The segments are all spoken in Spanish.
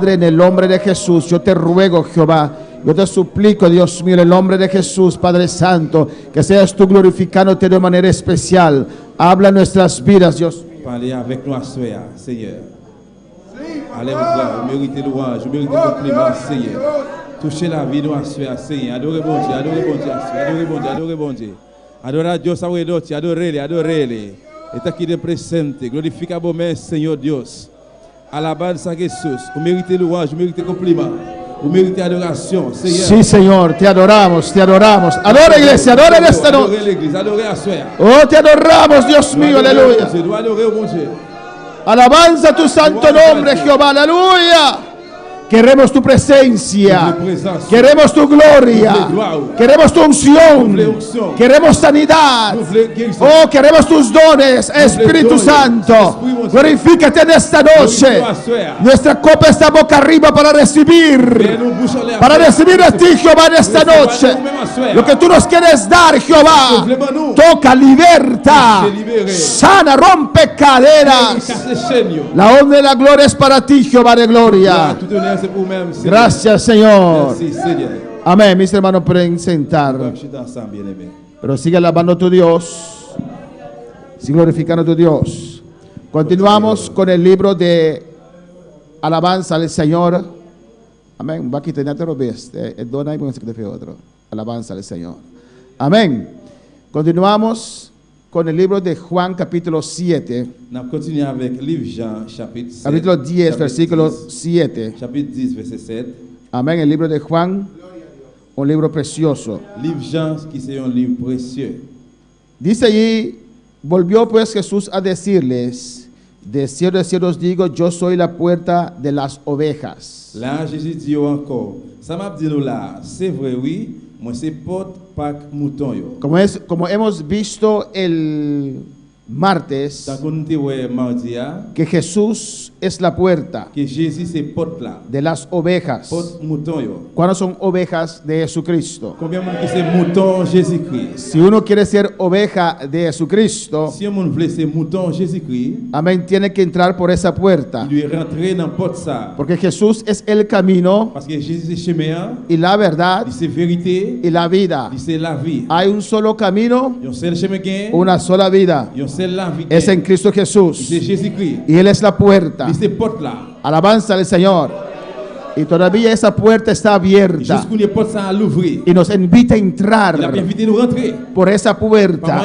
Padre, en el nombre de Jesús, yo te ruego, Jehová, yo te suplico, Dios mío, en el nombre de Jesús, Padre Santo, que seas tú glorificándote de manera especial. Habla en nuestras vidas, Dios mío. Parlez avec nous à soi, Seigneur. Allez-vous, méritez louange, méritez compliment, Seigneur. Touchez la vie de nous à soi, Seigneur. Adorez bon Dieu, adorez bon Dieu, adorez bon Dieu, adorez bon Dieu. Adorez a Deus, adorez-le, adorez-le. Está aqui de presente, glorifica bom mês, Senhor Deus. Alabanza a Jesus, o méritez louange, o méritez compliment. Vous méritez adoration, Seigneur. Sí, Señor, te adoramos, te adoramos. Adora, iglesia, adora en esta noche. Adorez l'église, adorez à soi. Oh, te adoramos, Dios mío, aleluya. Adorez au bon Dieu. Alabanza tu santo nombre, Jehová, aleluya. Queremos tu presencia, queremos tu gloria, queremos tu unción, queremos sanidad, oh, queremos tus dones, Espíritu Santo. Glorifícate en esta noche. Nuestra copa está boca arriba para recibir a ti, Jehová, en esta noche. Lo que tú nos quieres dar, Jehová, toca, liberta, sana, rompe cadenas. La honra y la gloria es para ti, Jehová de gloria. Gracias, Señor. Amén. Mis hermanos pueden sentar. Pero sigue alabando a tu Dios. Sigue glorificando a tu Dios. Continuamos con el libro de alabanza al Señor. Amén. Va a quitar otro otro. Alabanza al Señor. Amén. Continuamos con el libro de Juan capítulo 7. Capítulo 10, versículo 7. Chapitre 10, verset 7. Amén. El libro de Juan, un libro precioso. Livre Jean, qui c'est un livre précieux. Dice allí, volvió pues Jesús a decirles, de cierto os digo, yo soy la puerta de las ovejas. Là, Jésus dit encore, ça m'a dit nous là, c'est vrai, oui, moi c'est porte pas mouton yo. Como hemos visto el martes, que Jesús es la puerta de las ovejas. ¿Cuáles son ovejas de Jesucristo? Si uno quiere ser oveja de Jesucristo, amén, tiene que entrar por esa puerta. Porque Jesús es el camino y la verdad y la vida. Hay un solo camino, una sola vida. Es en Cristo Jesús. Y Él es la puerta. Alabanza al Señor. Y todavía esa puerta está abierta. Y nos invita a entrar por esa puerta.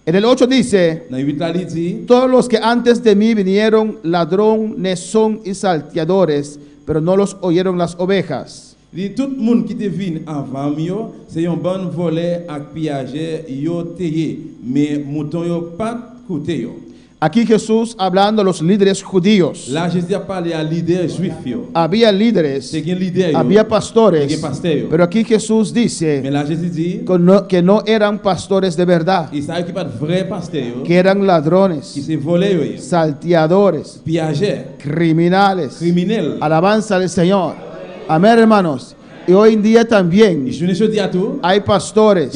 En el 8 dice: todos los que antes de mí vinieron ladrones son y salteadores, pero no los oyeron las ovejas. Tout le monde qui te vient avant moi, c'est un bon voleur ak pillager yo teye, mais mouton yo pas écouté yo. Aquí Jesús hablando a los líderes judíos. Là Jésus a parlé à leader juif yo. Había líderes, había pastores, pero aquí Jesús dice que no eran pastores de verdad, que eran ladrones, salteadores, criminales. Alabanza al Señor. Amén, hermanos. Y hoy en día también hay pastores,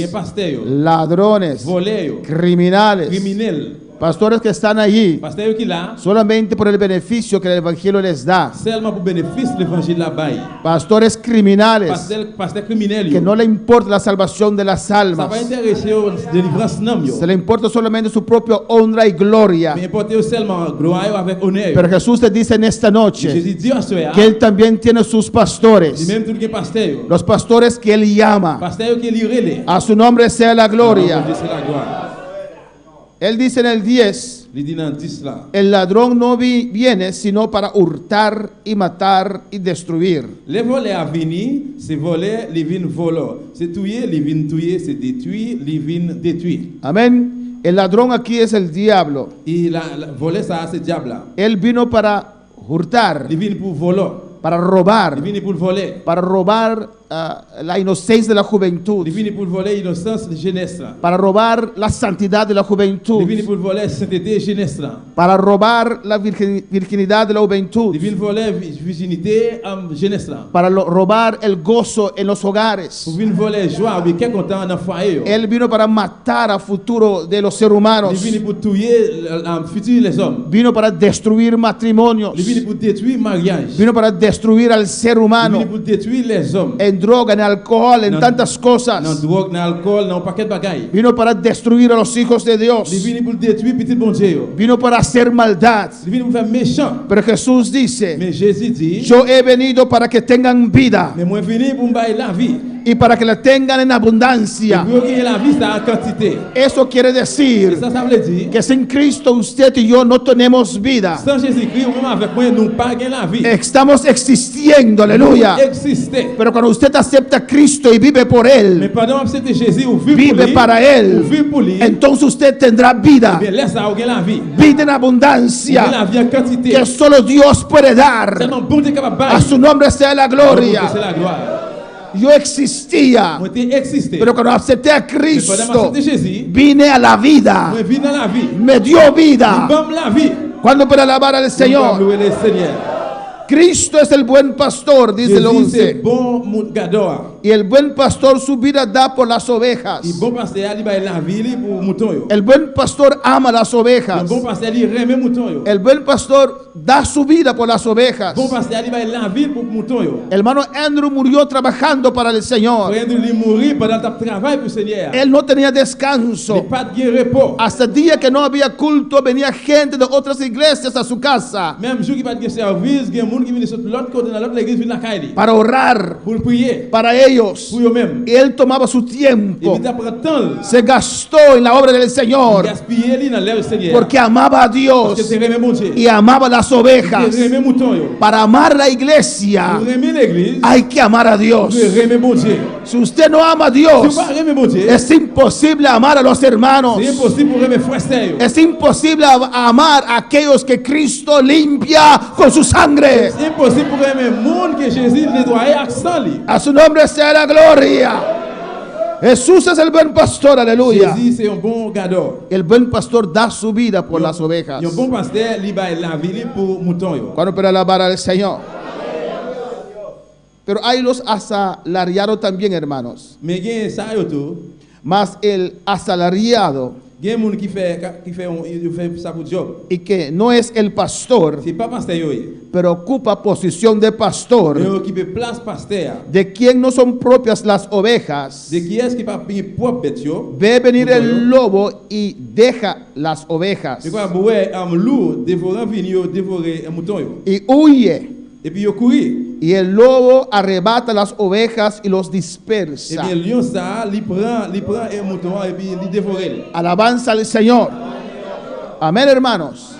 ladrones, criminales, pastores que están allí solamente por el beneficio que el Evangelio les da. Pastores criminales que no le importa la salvación de las almas. Se le importa solamente su propia honra y gloria. Pero Jesús te dice en esta noche que Él también tiene sus pastores. Los pastores que Él llama. A su nombre sea la gloria. Él dice en el 10, el ladrón no viene sino para hurtar y matar y destruir. Le voleur a venu, c'est voler, il vient voler. C'est tuer, il vient tuer, c'est détruire, il vient détruire. Amén. El ladrón aquí es el diablo. Y la voler ça c'est diable. Él vino para hurtar, il vient pour voler, para robar, il vient pour voler, para robar la inocencia de la juventud, Il vient pour voler l'innocence de jeunesse là. para robar la santidad de la Il juventud, vient pour voler la sainteté de jeunesse là. para robar la virginidad de la juventud, Il vient voler virginité en jeunesse là. para robar el gozo en los hogares. Il vient voler joie ou bien qu'est content dans foyer. Él vino para matar al futuro de los seres humanos. Il vient pour tuer le futur les hommes. Vino para destruir matrimonios. Il vient pour détruire mariage. Vino para destruir al ser Il humano vient pour détruire les hommes. en droga, en alcohol, en No. tantas Dans cosas. drogue, dans alcool, dans un paquet de bagailles. Vino para destruir a los hijos de Dios. Il vient pour détruire petit bon Dieu. Vino para hacer maldad. Il vient pour faire méchant. Pero Jesús dice, Mais Jésus dit, yo he venido para que tengan vida mais moi venu pour me bailler la vie. y para que la tengan en abundancia. Pour gagner la vie, ça en quantité. Eso quiere Et decir ça veut dire, que sin Cristo usted y yo no tenemos vida. sans Jésus-Christ, même avec moi, nous pas gagner la vie. Estamos existiendo, aleluya. Exister. Pero cuando usted acepta a Cristo y vive por Mais Él, pendant que c'était Jésus, ou vivre pour vive lui, para ou Él, vivre pour lui, entonces usted tendrá vida, bien laisse ça, ou gagner la vie. vida en Ou gagner abundancia, la vie en quantité. que solo Dios puede dar. Seulement bon Dieu capable de A bailler. su nombre sea la C'est gloria. la gloire. Yo existía, Moi, t'ai existé. pero cuando acepté a Mais pendant que Cristo, c'était Jésus, vine a la vida, moi, vivre dans la vie. me dio Il vida. donne la vie. ¿Cuándo para alabar al Nous Señor? louer le Seigneur. Cristo es el buen pastor, dice el Jésus, c'est 11. bon gador. Y el buen pastor su vida da por las ovejas. Il bon pasteur, il baille la vie li pour mouton yo. El buen pastor ama las Le ovejas. bon pasteur, il remet mouton yo. El buen pastor da su vida por las ovejas. Bon pasteur, il baille la vie pour mouton yo. El hermano Andrew murió trabajando para el Señor. Frère, il mourit pendant le travail pour le Seigneur. Él no tenía Il descanso. pas de repos. Hasta el día que no había culto, venía gente de otras iglesias a su casa Même jour qui pas de service, il y a des gens qui viennent de l'autre côté dans l'autre église, viennent la caille para orar pour prier para ellos. pour eux-mêmes. Y él tomaba su Et tiempo, puis après temps, se gastó en la obra del il Señor gaspille dans l'œuvre du Seigneur. porque amaba a Parce que Dios c'est remet mon Dieu. y amaba las ovejas. C'est remet mouton yo. Para amar la iglesia Pour remet l'église, hay que amar a Dios. pour remet mon Dieu. Si usted no ama a Si Dios, vous pas remet mon Dieu, es imposible amar a los hermanos. c'est impossible pour remet frère yo. Es imposible amar a aquellos que Cristo limpia con su sangre. C'est impossible pour aimer le monde que Jésus nettoyé avec sang li. A su nombre sea la gloria. Jesús es el buen pastor, aleluya. Jésus c'est un bon gador. El buen pastor da su vida por las ovejas. Un bon pasteur, il baille la vie li pour mouton yo. Cuando para alabar al Señor. Pero hay los asalariados también, hermanos. Mais gen ça yo tout, Mas el asalariado, gen moun qui fait ça pour job. y que no es el pastor, C'est pas pasteur yo. pero ocupa posición de pastor, Yo occupe place pasteur. de quien no son propias las ovejas, De qui est-ce qui pas bien propre bête yo? ve venir Mouton yo. el lobo y deja las ovejas C'est quoi ouais am loup dévorant vini yo dévorer un mouton yo. y huye. Et puis yo courir. Y el lobo arrebata las ovejas y los Et dispersa. bien lion ça, il prend un mouton et puis il dévore. Alabanza al Señor. Amén, hermanos.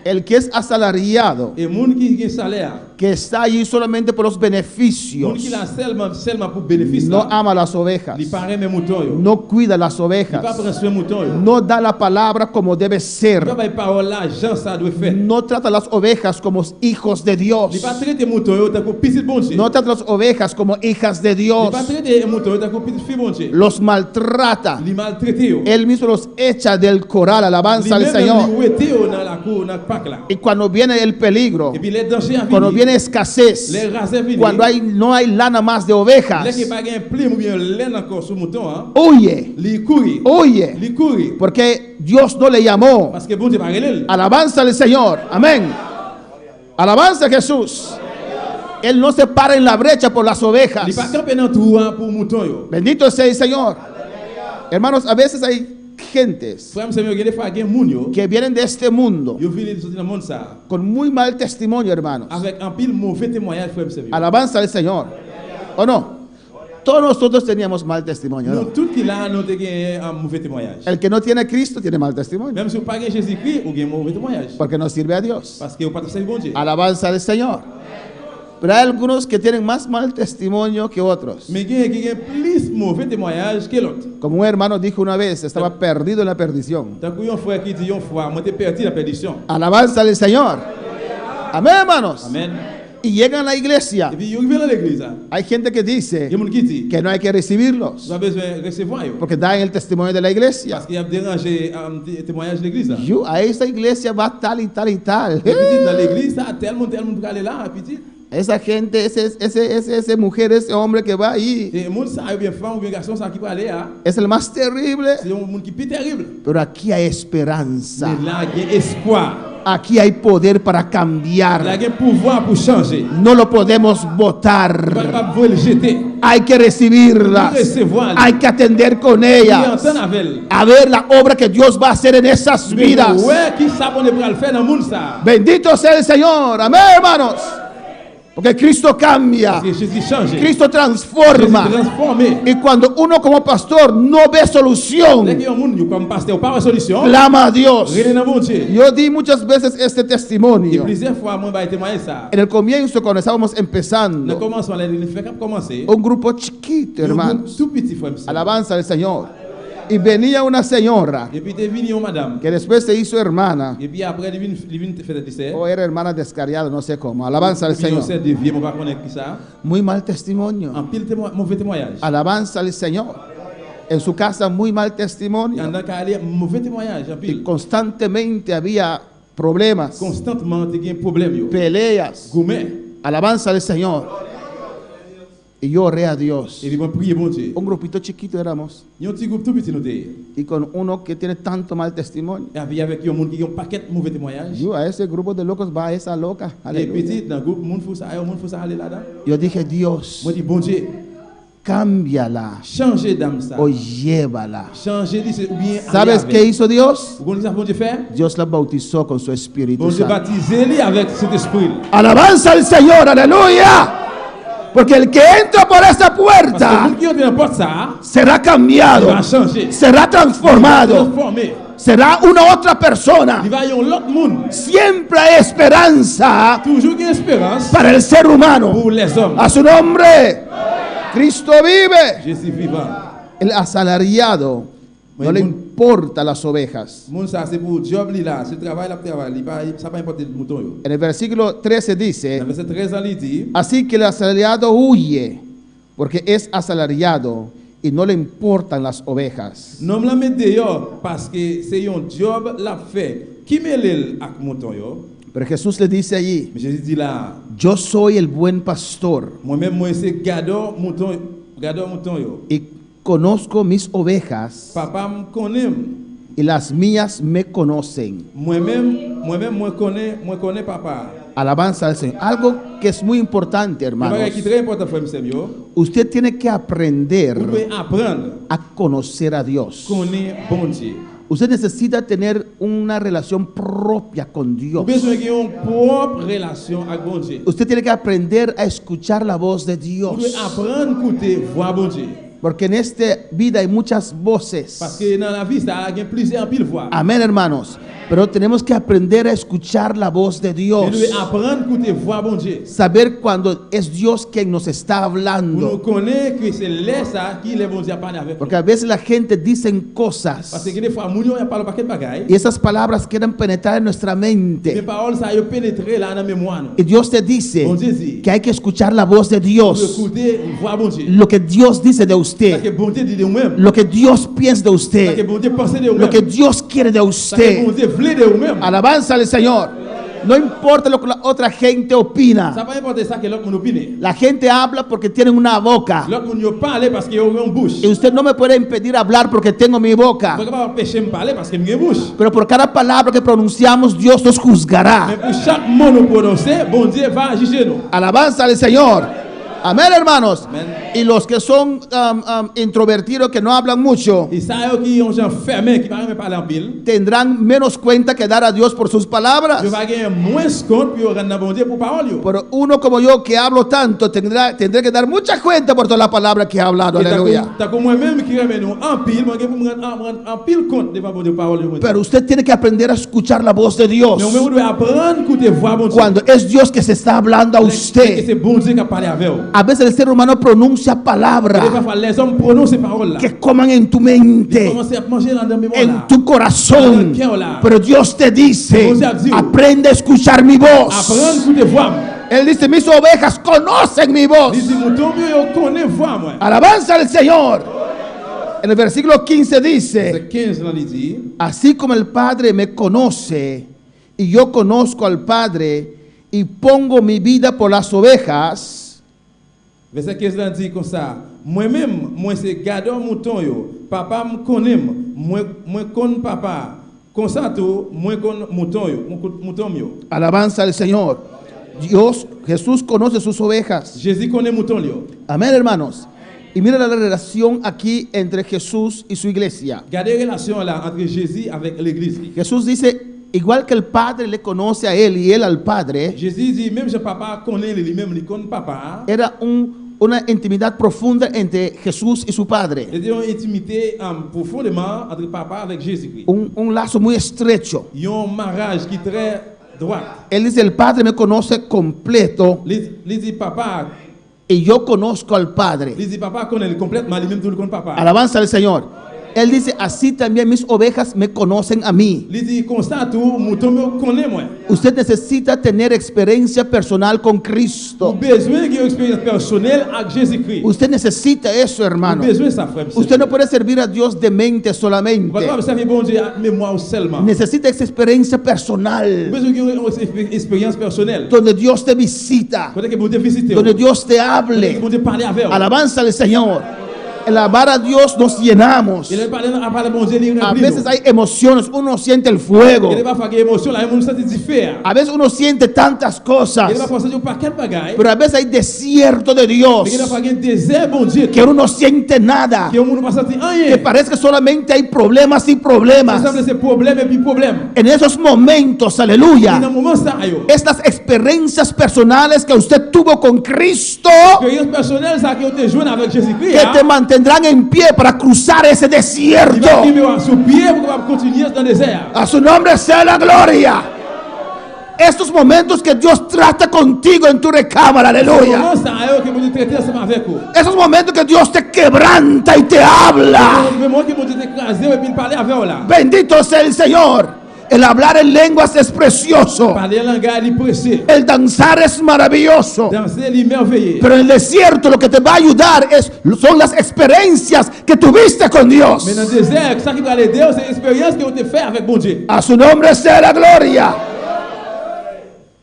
El que es asalariado, Et moun qui gen salaire, que está allí solamente por los moun qui beneficios, la seulement pour bénéfice no là, ama las ovejas, il paraît mes moutons yo. no cuida las Il pas ovejas, prendre soin mouton yo. no da la palabra como debe Il ser, pas parole là, Jean ça doit faire. no trata las ovejas como hijos de Dios, Il pas traiter mouton yo tant que petit bon Dieu. no trata las ovejas como hijas de Il Dios, pas traiter mouton yo tant que petit fille bon Dieu. los maltrata. Il maltraité yo. Él mismo los echa del corral, alabanza al Il Señor. ouete yo dans la cour dans le parc là. Y cuando viene el peligro, Et puis les dangers à cuando venir. viene escasez, Les races venir. cuando no hay lana más de ovejas, Les qui pas gain plume ou bien laine encore sur mouton hein. huye, Li courir. huye, Li courir. porque Dios no le llamó. Parce que bon Dieu pas relève. Alabanza al Señor, amén. Alabanza a Jesús. Él no se para en la brecha por las ovejas. Il pas camper dans trou hein, pour mouton yo. Bendito sea el Señor. Hermanos, a veces hay gentes Frère, monsieur, il faut gain moun yo. que vienen de este mundo Yo vini sortir dans le monde ça. con muy mal testimonio, hermanos. Avec un pile mauvais témoignage, frère, monsieur. Alabanza al Señor. ¿O no? Todos nosotros teníamos mal testimonio, Nous ¿no? tout qui là nous te gain un mauvais témoignage. El que no tiene a Cristo tiene mal testimonio, Même si vous pas gain Jésus-Christ, ou gain mauvais témoignage. porque no sirve a Dios. Parce que vous pas servir bon Dieu. Alabanza al Señor. Pero hay algunos que tienen más mal testimonio que otros. Mais gain qui gain plus mauvais témoignage que l'autre. Como un hermano dijo una vez, estaba perdido en la perdición. Tant que un frère qui dit une fois, moi t'es perdu la perdition. Alabanza al Señor. Amén, hermanos. Amen. y llegan a la iglesia. Et puis ils arrivent dans l'église. Hay gente que dice Il y a des gens qui disent que no hay que recibirlos vous avez besoin de recevoir yo. porque dan el testimonio de la iglesia. Parce qu'il y a dérangé un témoignage de l'église. Yo, a esa iglesia va tal y tal y tal. Et puis dans l'église, ça tel monde pour aller là, petit. Esa gente, esa mujer, ese hombre que va ahí, Et monde ça bien femme ou bien garçon ça qui peut aller là. es el más terrible. C'est un monde qui est terrible. Pero aquí hay esperanza. Mais là, il y a espoir. Aquí hay poder para Là, cambiar. il y a pouvoir pour changer. No lo podemos Pas votar. vous le jeter. Hay que recibirlas. Hay que atender con Et ellas. entendre avec elle. A ver la obra que Dios va a hacer en esas vidas. Ouais, qui ça on est pour le faire dans le monde ça. Bendito sea el Señor. Amén, hermanos. Porque Cristo cambia. Parce que Jésus change. Cristo Jésus transforma. transformé. Y cuando uno como pastor no ve Dès solución, qu'il y a un monde comme pasteur pas de solution. clama a Dios. Relais dans bon Dieu. Yo di muchas veces este Et testimonio. plusieurs fois moi va témoigner ça. En el comienzo, cuando estábamos Dans empezando, commencement là, il fait commencer. un grupo chiquito, hermanos, Tout petit frère. alabanza al Señor. Y venía una señora Et puis t'es venu madame. que después se hizo hermana, Et puis après il vient faire des desserts. o era hermana descarriada, no sé cómo. Alabanza al Señor. Señor. C'est de vieux, on va connaître qui ça. Muy mal testimonio. En pile mauvais témoignage. Alabanza al Señor. En su casa, muy mal testimonio. Pendant qu'elle est mauvais témoignage en Y pile. constantemente había problemas, Constantement t'es un problème yo. peleas. Gourmet. Alabanza al Señor. Y yo oré a Dios. Et puis moi prier bon Dieu. Un grupito chiquito éramos. Il y a un petit groupe tout petit nous t'es. Y con uno que tiene tanto mal testimonio. Et puis avec un monde qui a un paquet de mauvais témoignages. Yo a ese grupo de locos va esa loca. Et Aleluya. petit dans groupe monde faut ça aller là-dedans. Yo dije, Dios, Moi dis bon Dieu, cámbiala changer d'âme ça. o llévala. Changer dit ou bien ¿Sabes qué hizo Dios? Vous connaissez ça bon Dieu faire? Dios la bautizó con su Bon Espíritu Dieu Santo. baptiser lui avec cet esprit. Alabanza al Señor, aleluya. Porque el que entra por esa Parce que puerta monde qui entre dans porte ça, será il cambiado, va changer. será transformado, Transformer. será una otra persona. Il va y avoir l'autre monde. Siempre hay esperanza Toujours une espérance para el ser humano. pour les hommes. A su nombre, Cristo vive. Je suis vivant. El asalariado no le importa las ovejas. Monde ça c'est pour job li là, c'est travail la travail, il pas ça pas importer le mouton yo. En el versículo 13 dice, Dans verset 13 il dit así que el asalariado huye porque es asalariado y no le importan las ovejas. non la met dehors parce que c'est un job la fait. Qui mêle avec mouton yo? Pero Jesús le dice allí, Mais Jésus dit là, yo soy el buen pastor moi-même moi c'est gardeur mouton yo. y conozco mis ovejas Papa me connaît. y las mías me conocen. Moi-même moi connais papa. Alabanza al Señor. Algo que es muy importante, Le hermanos. bagage qui est très important frère monsieur yo. Usted tiene que Vous aprender devez apprendre a conocer a Dios. connaître bon Dieu. Usted necesita tener una relación propia con Vous Dios. avez besoin d'avoir une propre relation avec bon Dieu. Usted tiene que aprender a escuchar la voz de Vous devez Dios. apprendre à écouter voix bon Dieu. Porque en esta vida hay muchas voces. Parce que dans la vie, ça a plusieurs piles voix. Amén, hermanos. Pero tenemos que aprender a escuchar la voz de Vous Dios. devez apprendre à écouter voix bon Dieu. Saber cuando es Dios quien nos está Vous nous hablando. connaissez que c'est là ça qui les bon Dieu parle avec nous. Porque a veces la gente dice Parce cosas que des fois, nous ne parlons pas de bagaille. y esas palabras quieren penetrar en nuestra Les mente. paroles, ça a pénétré là dans la mémoire. Y Dios te dice Bon Dieu dit, que hay que escuchar la voz de vous Dios. écoutez voix bon Dieu. Lo que Dios dice de Ça usted. que bon Dieu dit de vous-même. Lo que Dios piensa de Ça que usted. bon Dieu pense de Lo vous-même. que Dios quiere de Ça que bon usted. Dieu voulait de vous-même. Alabanza al Señor. No importa lo que la otra gente Ça opina. pas importe ça que l'autre monde opine. La gente habla porque tienen una boca. L'autre monde yo parle parce qu'il y a une bouche. Y usted no me puede impedir hablar porque tengo mi boca. Vous ne pouvez pas empêcher de parler parce qu'il y a une bouche. Pero por cada palabra que pronunciamos, Dios nos Mais juzgará. pour chaque mot nous prononcer, bon Dieu va juger nous. Alabanza al Señor. Amén, hermanos. Amén. Y los que son introvertidos, que no hablan mucho, Et ça, qui ont gens fermés, qui ne parlent pas parler en pile. tendrán menos cuenta que dar a Dios por sus palabras. Je vais gagner moins compte pour rendre bon Dieu pour parole. Pero uno como yo que hablo tanto, tendré que dar mucha cuenta por toda la palabra que he hablado. Aleluya. T'as comme moi-même qui remet nous en pile, moi, je vais me rendre en pile compte devant bon Dieu parole. Pero usted tiene que aprender a escuchar la voz de Dios. Mais vous devez apprendre à écouter voix bon Dieu. Cuando es Dios que se está hablando a Que usted. c'est bon Dieu qui a parlé avec vous. A veces el ser humano pronuncia palabras Les hommes prononcent ces paroles-là. que coman en tu Ils mente, commencent à manger dans la mémoire. en tu corazón. Pero Dios te dice, aprende a escuchar mi voz. Apprendre à écouter voix. Él dice, mis ovejas conocen mi voz. Il dit, mouton mieux, yo connais voix, moi. Alabanza al Señor. En el versículo 15 dice, C'est 15 là, il dit. así como el Padre me conoce y yo conozco al Padre y pongo mi vida por las ovejas. Verset 15 là dit comme ça. Moi-même, moi c'est gardeur mouton yo. Papa me connaît, moi connais papa. Comme ça tout, moi connais mouton yo, mouton yo. Alabanza al Señor. Dios, Jesús conoce sus ovejas. Jésus connaît mouton yo. Amén, hermanos. Y mira la relación aquí entre Jesús y su iglesia. Gardez la relation là entre Jésus avec l'église. Jesús dice, igual que el Padre le conoce a él y él al Padre, Jésus dit, même si papa connaît lui-même, il connaît papa. era una intimidad profunda entre Jesús y su Padre. Il y a une intimité profondément entre papa avec Jésus-Christ. Un lazo muy estrecho. Il y a un mariage qui est très droit. Él dice, el Padre me conoce completo Il dit papa, y yo conozco al Padre. il dit papa connaît complètement, lui-même tout le connaît papa. Alabanza al Señor. Él dice, así también mis ovejas me conocen a mí. Il dit constat tout, mouton me connaît moi. Usted necesita tener experiencia personal con Cristo. Besoin d'une expérience personnelle avec Jésus-Christ. Usted necesita eso, hermano. Besoin de ça, frère. Usted no puede servir a Dios de mente solamente. Vous savez bon Dieu mémoire seulement. Necesita esa experiencia personal Besoin d'une expérience personnelle. donde Dios te visita, Peut-être que vous devez visiter. donde Dios te Peut-être que hable. vous devez parler avec. Alabanza al Señor. En la vara a Dios nos llenamos. Il est parlé à parler bon Dieu, il A remplit. veces hay emociones, uno siente el fuego. Il va faire émotion là, on sent différent. A veces uno siente tantas cosas, Il va penser au paquet de bagailles. pero a veces hay desierto de Dios Il va faire un désert bon Dieu. que uno no siente nada, Que on ne va sentir que rien. parece que solamente hay problemas y Ça problemas. semble c'est problème et puis problème. En esos momentos, Et aleluya, dans le moment ça yo. estas experiencias personales que usted tuvo con Cristo, Expérience personnelle ça que tu joues avec Jésus-Christ. que te mantendrán en pie para cruzar ese Il va desierto. vivre sous pied pour continuer dans le désert. A su nombre sea la gloria. Estos momentos que Dios trata contigo en tu recámara, aleluya. Comment ça yo que vous traiter ensemble avec vous. Esos momentos que Dios te quebranta y te habla. Le moment que vous écraser et puis parler avec vous là. Bendito sea el Señor. El hablar en lenguas es precioso. Parler langage il précieux. El danzar es maravilloso. Danser il merveilleux. Pero en el desierto lo que te va a ayudar son las experiencias que tuviste con Dios. Mais dans le désert, ça qui va l'aider, c'est l'expérience que vous te fait avec bon Dieu. A su nombre sea la gloria.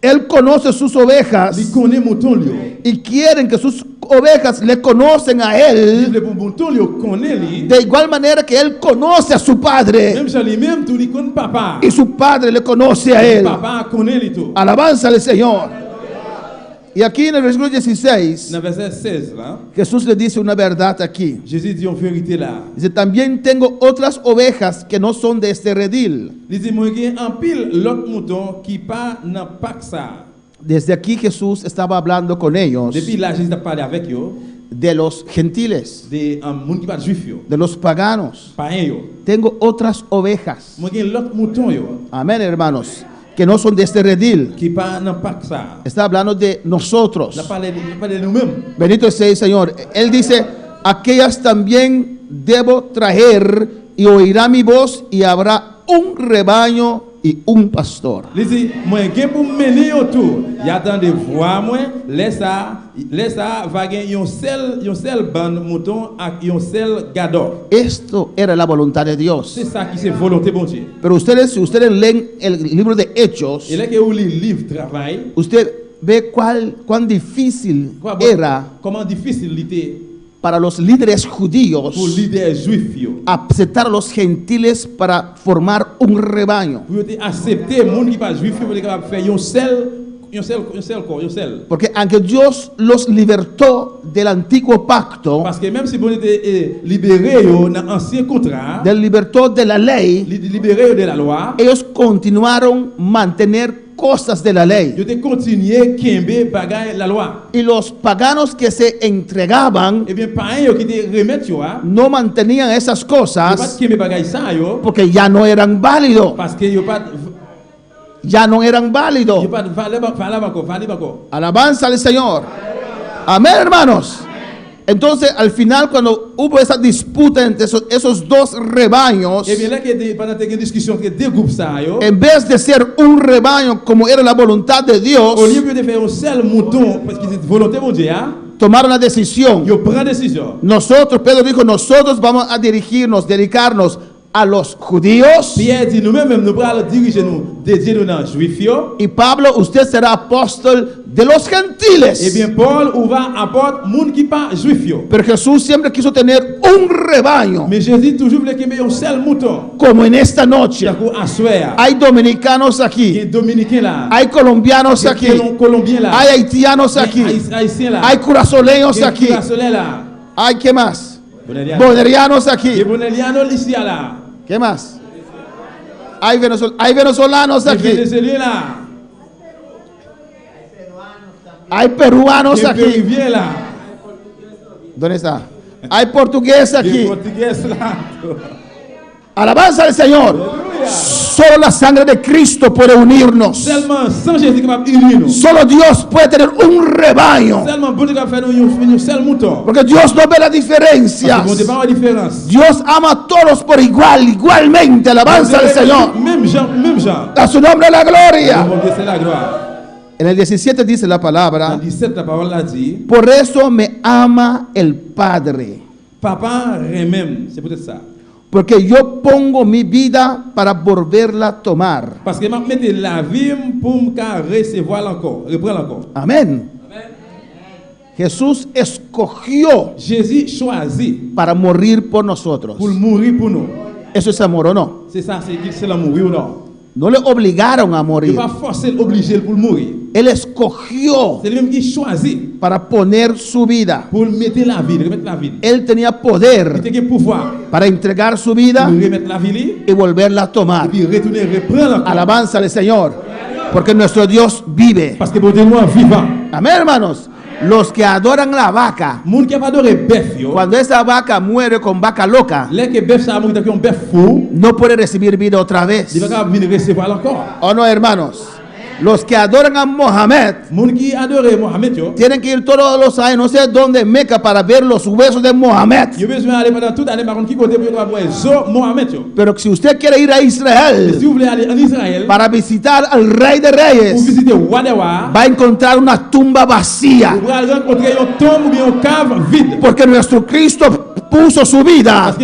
Él conoce sus ovejas Il connaît mouton lui. y quieren que sus ovejas le conocen a él Le mouton lui connaît lui. de igual manera que él conoce a su padre Même si lui-même tout lui connaît papa. y su padre le conoce a él. Papa connaît lui tout. Alabanza al Señor. Y aquí en el versículo 16 Dans verset 16 là, Jesús le dice una verdad aquí. Jésus dit en vérité là. Dice, también tengo otras ovejas que no son de este redil. Il dit moi gen en pile l'autre mouton qui pas dans pack ça. Desde aquí Jesús estaba hablando con ellos Depuis là Jésus a parlé avec eux de los gentiles, des monde qui pas juif yo. de los paganos. Païen yo. Tengo otras ovejas. Moi gen l'autre mouton yo Amén, hermanos. Que no son de este redil. qui pas dans pack ça. Está hablando de nosotros. La parler de nous-mêmes. Bendito sea el Señor. Él dice, aquellas también debo traer y oirá mi voz y habrá un rebaño y un pastor. Il dit moi gen pour mener autour. Y attend de voir moi laisse ça va gen yon seul bande mouton ak yon seul gado. Esto era la voluntad de Dios. C'est ça qui c'est volonté bon Dieu. Pero ustedes, si ustedes leen el libro de Hechos, Et là que vous lisez livre travail, usted ve cuán difícil era comment difficile il était para los líderes judíos pour leader juif yo. aceptar a los gentiles para formar un rebaño. Pour accepter monde qui pas juif pour capable faire yon seul. Porque aunque Dios los libertó del antiguo pacto, Parce que même si vous êtes libéré yo dans ancien contrat, del libertó de la ley, libéré de la loi, ellos continuaron mantener cosas de la ley. yo te continuer kembe bagay la loi. Y los paganos que se entregaban Eh bien païen yo qui te remettre yo no mantenían esas pas cosas kembe bagay ça yo porque ya no eran válidos. parce que yo pas Ya no eran válidos. valable encore. Alabanza al Señor. Amén, hermanos. Entonces, al final, cuando hubo esa disputa entre esos dos rebaños, en vez de ser un rebaño como era la voluntad de Dios, tomaron la decisión. Nosotros, Pedro dijo, nosotros vamos a dirigirnos, dedicarnos a los judíos. Y Pablo, usted será apóstol de los gentiles. Pero Jesús siempre quiso tener un rebaño. Como en esta noche. Hay dominicanos aquí. Hay colombianos aquí. Hay haitianos aquí. Hay curazoleños aquí. Hay, ¿qué más? Bonerianos aquí. ¿Qué más? Hay venezolanos aquí. Hay peruanos aquí. ¿Dónde está? Hay portugués aquí. Alabanza al Señor. Solo la sangre de Cristo puede unirnos. Solo Dios puede tener un rebaño. Porque Dios no ve la diferencia. Dios ama a todos por igualmente. Alabanza al Señor. A su nombre la gloria. En el 17 dice la palabra: por eso me ama el Padre. Porque yo pongo mi vida para volverla a tomar. Amén. Jesús escogió para morir por nosotros. ¿Eso es amor o no? No le obligaron a morir. Él escogió para poner su vida. Él tenía poder para entregar su vida y volverla a tomar. Alabanza al Señor. Porque nuestro Dios vive. Amén, hermanos. Los que adoran la vaca, cuando esa vaca muere con vaca loca, no puede recibir vida otra vez. ¿O no, hermanos? Los que adoran a Mohamed tienen que ir todos los años, no sé dónde, Meca, para ver los huesos de Mohamed. Pero si usted quiere ir a Israel para visitar al Rey de Reyes, va a encontrar una tumba vacía. Porque nuestro Cristo puso su vida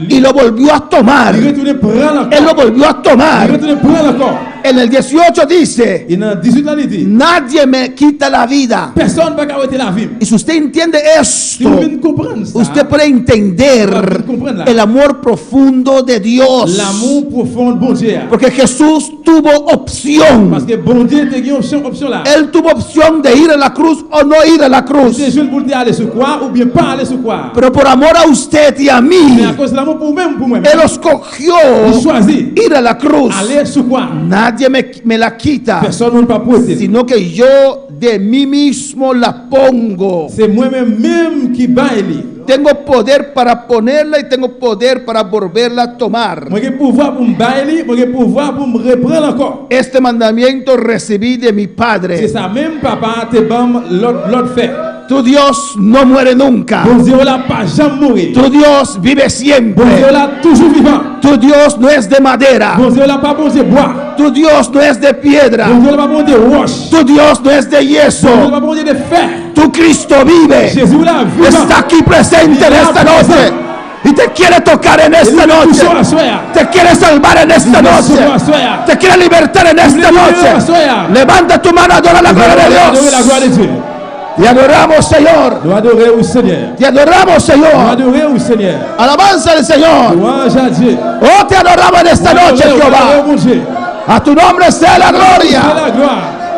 y lo volvió a tomar. Él lo volvió a tomar. En el 18 dice: nadie me quita la vida. Y si usted entiende esto, usted puede entender el amor profundo de Dios. Porque Jesús tuvo opción. Él tuvo opción de ir a la cruz o no ir a la cruz. Pero por amor a usted y a mí, Él escogió ir a la cruz. Nadie me la quita, sino que yo de mí mismo la pongo. Tengo poder para ponerla y tengo poder para volverla a tomar. Este mandamiento recibí de mi Padre. Tu Dios no muere nunca. Tu Dios vive siempre. Tu Dios no es de madera. Tu Dios no es de piedra. Tu Dios no es de yeso. Tu Cristo vive. Está aquí presente en esta noche. Y te quiere tocar en esta noche. Te quiere salvar en esta noche. Te quiere libertar en esta noche. Levanta tu mano, adora la gloria de Dios. Te adoramos, Señor. Te adoramos, Señor. Alabanza al Señor. Oh, te adoramos en esta noche, Jehová. A tu nombre sea la gloria.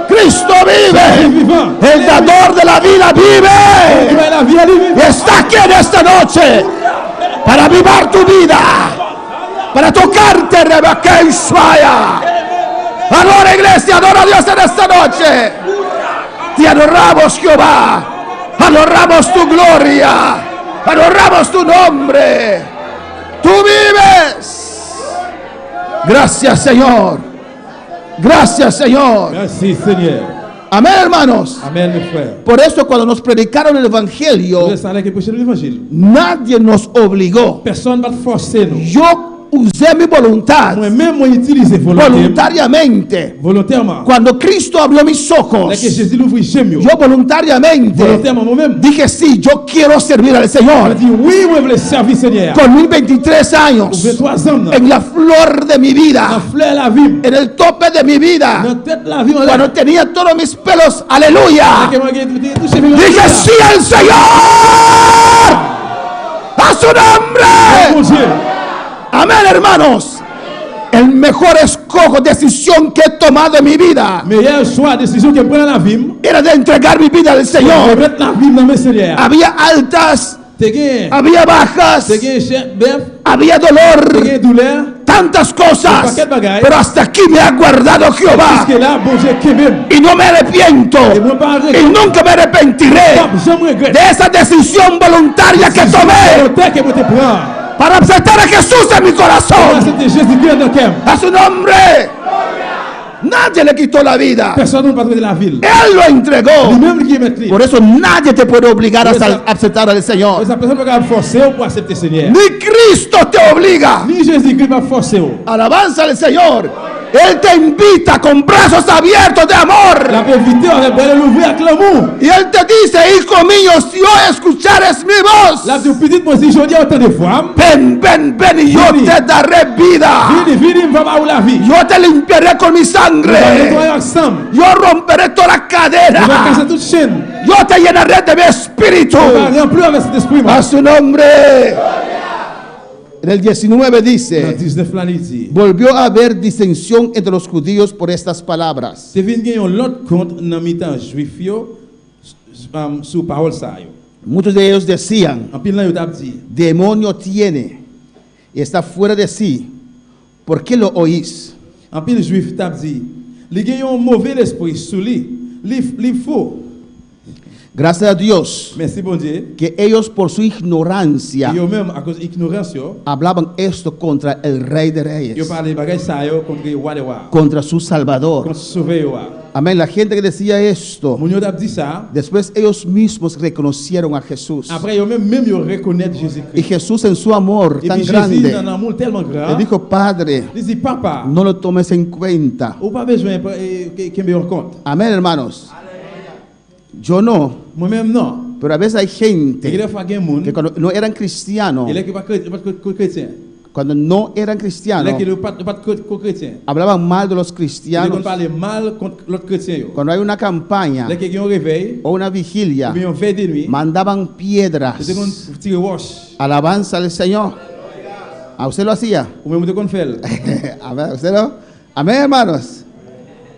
Cristo vive. El dador de la vida vive. Y está aquí en esta noche para avivar tu vida, para tocarte, Rebeca y Suaya. Adora, iglesia, adora a Dios en esta noche. Te adoramos, Jehová. Adoramos tu gloria. Adoramos tu nombre. Tú vives. Gracias, Señor. Gracias, Señor. Merci, Seigneur. Amén, hermanos. Amen, mes frères. Por eso cuando nos predicaron el Evangelio, Vous savez que prêcher l'évangile. nadie nos obligó. Personne ne va te forcer nous. Yo usé mi voluntad Moi-même, moi utiliser voluntariamente. volontairement. Cuando Cristo abrió mis ojos, Dès que Jésus l'ouvre chez moi, yo voluntariamente volontairement moi-même, dije sí, yo quiero servir al je Señor. dis oui, moi je veux servir Seigneur. Con mis 23 Ou años, 23 ans, en la flor de mi la vida, fleur la vie, en el tope de mi vida, dans tête la vie, cuando tenía todos mis pelos, aleluya, dije sí al Señor, a su Mon nombre. Dieu, Amén, hermanos. El mejor escojo, decisión que he tomado en mi vida meilleure choix, décision que prend la vie, era de entregar mi vida al je Señor. mettre la vie dans mes Seigneur. Había altas, T'es gagné, había bajas, t'es gagné chef, bœuf, había t'es dolor, gagné douleur. tantas cosas, pero hasta aquí me ha guardado Jehová Puisque là, bon Dieu, qui même, y no me arrepiento et moi pas y regret, nunca me arrepentiré je me regrette. de esa decisión voluntaria que tomé Volontaire que moi te prends. para aceptar a Jesús en mi Moi, corazón. c'était Jésus-Christ dans le cœur. A su nombre. Nadie le quitó la vida. Personne ne peut pas trouver de la ville. Él lo entregó. Lui-même qui est maître. Por eso nadie te puede obligar a Por eso- aceptar al Señor. Esa personne ne peut pas forcer pour accepter Seigneur. Ni Cristo te obliga. Ni Jésus-Christ va forcer. Alabanza al Señor. Él te invita con brazos abiertos de amor. La peut éviter, on va l'ouvrir avec l'amour. Y Él te dice, hijo mío, si hoy escuchares mi voz, La plus petite, moi, si je dis autant de fois, ven, ven, ven y yo Vini. te daré vida. vini, va pas où la vie. Yo te limpiaré con mi On va nettoyer sangre. ensemble. Yo romperé toda la On va cadera. casser toute chaîne. Yo te llenaré de mi espíritu. On va remplir avec cet esprit. A su nombre. En el 19 Dans dice, 19 là, il dit, volvió a haber disensión entre los judíos por estas palabras. c'est venu gagner l'autre compte dans mi-temps juif yo, sous parole ça yo. Muchos de ellos decían, En pile là, il a dit, demonio tiene y está fuera de sí. ¿Por qué lo oís? en pile juif t'a dit, il gagne un mauvais esprit sous lui, li faux. Gracias a Dios Merci bon Dieu. que ellos por su ignorancia Yo même à cause de l'ignorance yo, hablaban esto contra el Rey de yo Reyes, parle bagay ça yo contre roi de roi, contra su Salvador. contre sauver yo. Amén. La gente que decía esto, Mon yo t'a dit ça, después ellos mismos reconocieron a Jesús. après yo même yo reconnaître Y Jésus-Christ. Jesús en su amor Et tan puis Jésus dans grande un amour tellement le grand, dijo, Padre, il dit papa, no lo tomes en cuenta. ou pas besoin que me en compte. Amén, hermanos. Yo no, Moi-même non. pero a veces hay Et il gente a fait un monde, que cuando no eran cristianos, il est pas chrétien. cuando no eran Il est cristianos, que pas chrétien. hablaban mal de los Il est cristianos. qu'on parle mal contre l'autre chrétien yo. Cuando hay una campaña Il est qu'il y a un réveil, o una ou vigilia, bien on fait de nuit, mandaban piedras. c'est qu'on tire wash. Alabanza al Señor. ¿A usted lo hacía? Ou même qu'on fait. A ver, ¿usted no? Amén, hermanos.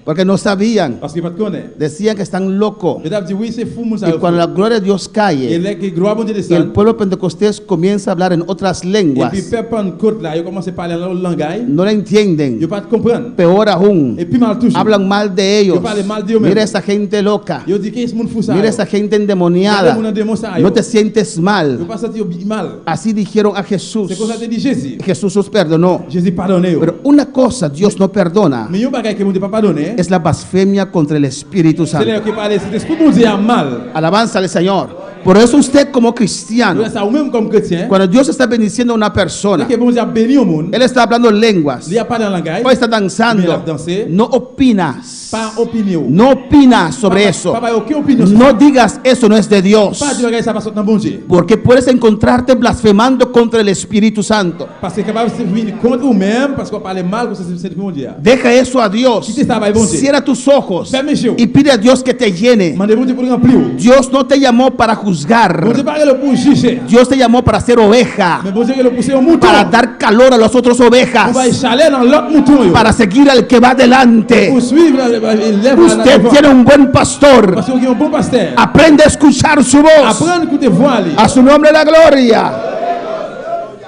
Porque no sabían. Parce qu'il pas de connaître. Decían que están locos. Il a dit oui, c'est fou, mon ça. Y cuando la gloria de Dios Il cae est que gloire bon Dieu y el descend. pueblo pentecostés comienza a hablar en otras Et lenguas, puis peuple Pentecôte là, il commence à parler en l'autre langage. no la Il entienden. pas comprendre. Peor aún, Et puis mal toujours. hablan mal de ellos. Yo parle mal de ellos Mira mismos. esa gente loca. Il dit qu'est-ce monde fou ça. Mira esa gente endemoniada. Mon démon ça. No te sientes Je mal. pas sentir mal. Así dijeron a Jesús. C'est comme ça te dit Jésus. Jesús los perdonó. Jésus pardonne yo. Pero una cosa Dios no perdona Mais yo bagay que mon Dieu pas pardonné. es la blasfemia contra el Espíritu C'est Santo. là que parle cet esprit mon Dieu a mal. Alabanza al Señor. Por eso usted como cristiano, Ça ou même comme chrétien, cuando Dios está bendiciendo a una persona, que bon Dieu a béni au monde. Él está hablando lenguas, Il y a pas dans langage. o está danzando, Mira, danser. no opinas. Pas opinion. No opinas sobre eso. Pas aucune opinion. No digas eso no es de Dios. Pas du bagay ça passe dans bon Dieu. Porque puedes encontrarte blasfemando contra el Espíritu Santo. Parce que capable de venir contre ou même parce qu'on parle mal contre cet esprit mon Dieu. Deja eso a Dios. Quite esa vaina, Cierra tus ojos Ferme les yeux. y pide a Dios que te llene. Mandez bon Dieu pour remplir. Dios no te llamó para Bon Dieu juzgar. pas le pour juger. Dios te llamó para ser oveja, Mais bon Dieu le pousser au mouton. para dar calor a las otras On ovejas, va échaler dans l'autre mouton. yo. para seguir al que va delante. Pour suivre l'élève Usted tiene un buen pastor. Parce qu'il y a un bon pasteur. Aprende a escuchar su voz. Apprendre à écouter voix. lui. A su nombre la gloria.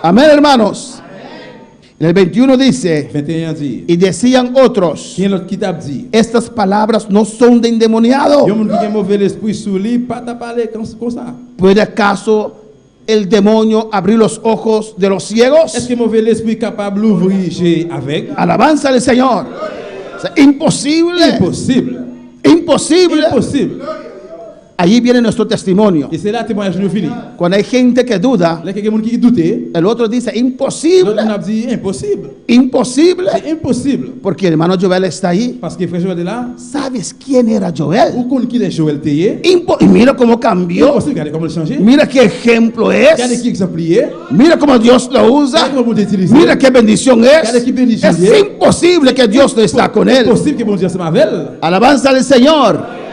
Amén, hermanos. En el 21 dice, 21 dit. y decían otros, Qui est l'autre qui t'a dit? estas palabras no son de endemoniado. Il y a un monde qui a un mauvais esprit sous lui, pas t'a parlé comme ça. ¿Puede acaso el demonio abrir los ojos de los Est-ce ciegos? que mauvais esprit est capable d'ouvrir avec? Alabanza al Señor. O sea, imposible. Impossible. Imposible. Impossible. Allí viene nuestro testimonio. Et c'est là le témoignage nous fini. Cuando hay gente que duda, Là, quelqu'un qui doutait, el otro dice l'autre imposible. a dit impossible. Imposible. C'est impossible. Porque el hermano Joel está ahí. Parce que frère Joël est là. ¿Sabes quién era Joel? Où qu'on qui est Joël Théier? Y mira cómo cambió. Impossible. Regardez comment il a changé. Mira qué ejemplo Regardez es. qui exemplier. Mira cómo Dios lo usa. Regardez comment il utilise. Mira qué bendición Regardez es. qui bénédiction. Es imposible que Dios no está con él. Impossible que bon Dieu se m'avelle. Alabanza al Señor.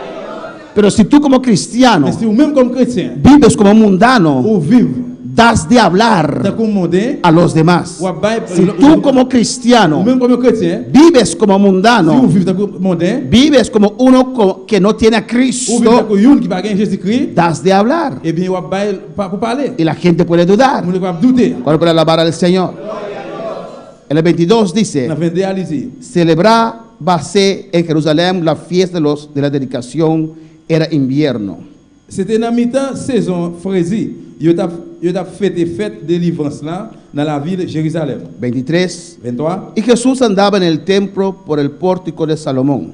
Pero si tú como cristiano Mais si vous-même comme chrétien, vives como mundano, ou vivre das de dans hablar le mondain, a los demás. ou Si tú como cristiano ou même comme chrétien, vives como si vous mundano, vivez dans le mondain, vives como uno que no tiene a ou vivez Cristo, dans un qui n'a pas Jésus-Christ, das de hablar. eh bien, vous avez pour parler. Y la gente puede dudar. Vous ne pouvez pas douter. ¿Cuál puede alabar al Señor? En el 22 dice, On a 22 à lire. celebrábase en Jerusalén la fiesta de la dedicación, era invierno. C'était dans mi-temps saison fraise. Il a fait des fêtes de délivrance là dans la ville de Jérusalem. 23. 23. Y Jesús andaba en el templo por el pórtico de Salomón.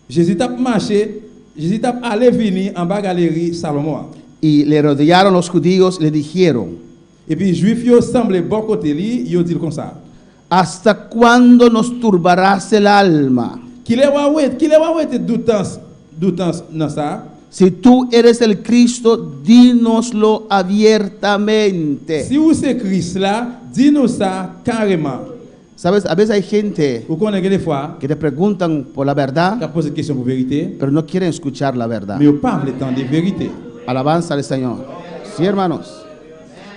Jésus a marché, Jésus a allé venir en bas galerie Salomon. Y le rodearon los judíos y le dijeron, Et puis les juifs yo semblé bon côté lui, ils dit comme ça. ¿hasta cuándo nos turbarás el alma? Qu'il est ouais doutant dans ça. Si tú eres el Cristo, dínoslo abiertamente. Si vous c'est Christ là, dis-nous ça carrément. Sabes, a veces hay gente Vous connaissez des fois que te preguntan por la verdad, qui pose des questions pour vérité, pero no quieren escuchar la verdad. mais vous parlez tant de vérité. Alabanza al Señor. Sí, hermanos.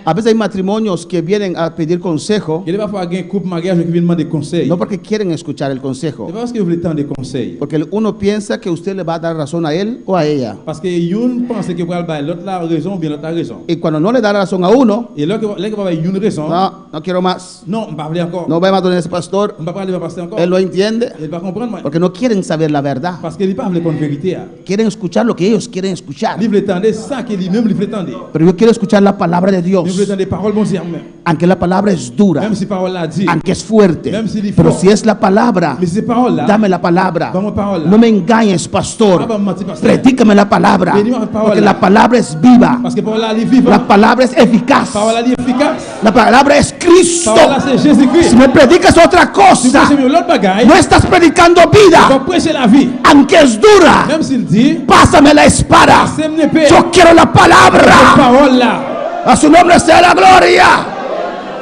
A veces hay matrimonios que vienen a pedir consejo, Il y a parfois un couple mariage qui vient demander conseil. no porque quieren escuchar el C'est consejo, pas parce que vous voulez tant de conseils. porque uno piensa que usted le va a dar razón a él o a ella. Parce que une pense que pour aller l'autre la raison ou bien l'autre la raison. Y cuando no le da razón a uno, Et là que va avoir une raison. no quiero más. Non, on va parler encore. No vayamos a donde ese pastor, On va parler passer encore. él lo entiende, Il va comprendre moi. porque no quieren saber la verdad. Parce qu'il pas veut connaître vérité. Quieren escuchar lo que ellos quieren escuchar. Il veut entendre ça que lui-même il veut entendre. Pero yo quiero escuchar la palabra de Il veut Dios, entendre les paroles bon Dieu même. aunque la palabra es dura, Même si parole là dit. aunque es fuerte. Même si Pero fort. si es la palabra, Mais ces paroles là. dame la palabra. Dame parole là. No me engañes, pastor. Ah, bah, mentir, pasteur. Predícame la palabra, Prédis-moi la parole porque là. la palabra es viva, Parce que parole là elle est vivante. la palabra es eficaz, Parole là elle est efficace. la palabra es Cristo. Parole là c'est Jésus-Christ. Si me predicas otra Si vous cosa, prêchez l'autre bagaille, no estás predicando vous vida, prêchez la vie. aunque es dura. Même s'il dit, Pásame la espada. c'est une épée. Yo quiero la Cette palabra. parole là. A su nombre sea la gloria.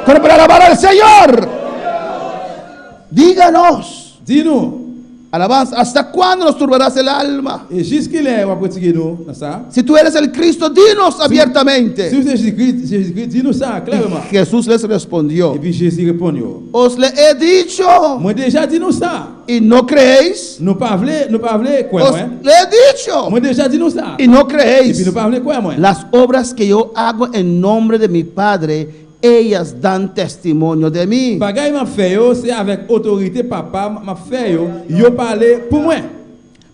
Pero para alabar al Señor, díganos, Dis-nous. alabanza, ¿hasta cuándo nos turbarás el alma? Et jusqu'il est, on va pratiquer nous dans ça. Si tú eres el Cristo, dinos abiertamente. Si vous êtes Jésus-Christ, dis-nous ça clairement. Jesús les respondió, Et puis Jésus répond, os le he dicho moi déjà dis nous ça. y no creéis. Nous pas quoi Os moi. le he dicho Moi déjà dis nous ça. y no Et puis creéis. nous pas quoi moi. Las obras que yo hago en nombre de mi Padre, ellas dan testimonio de mí. Bagay m'a fait yo, c'est avec autorité papa m'a fait yo parler pour moi.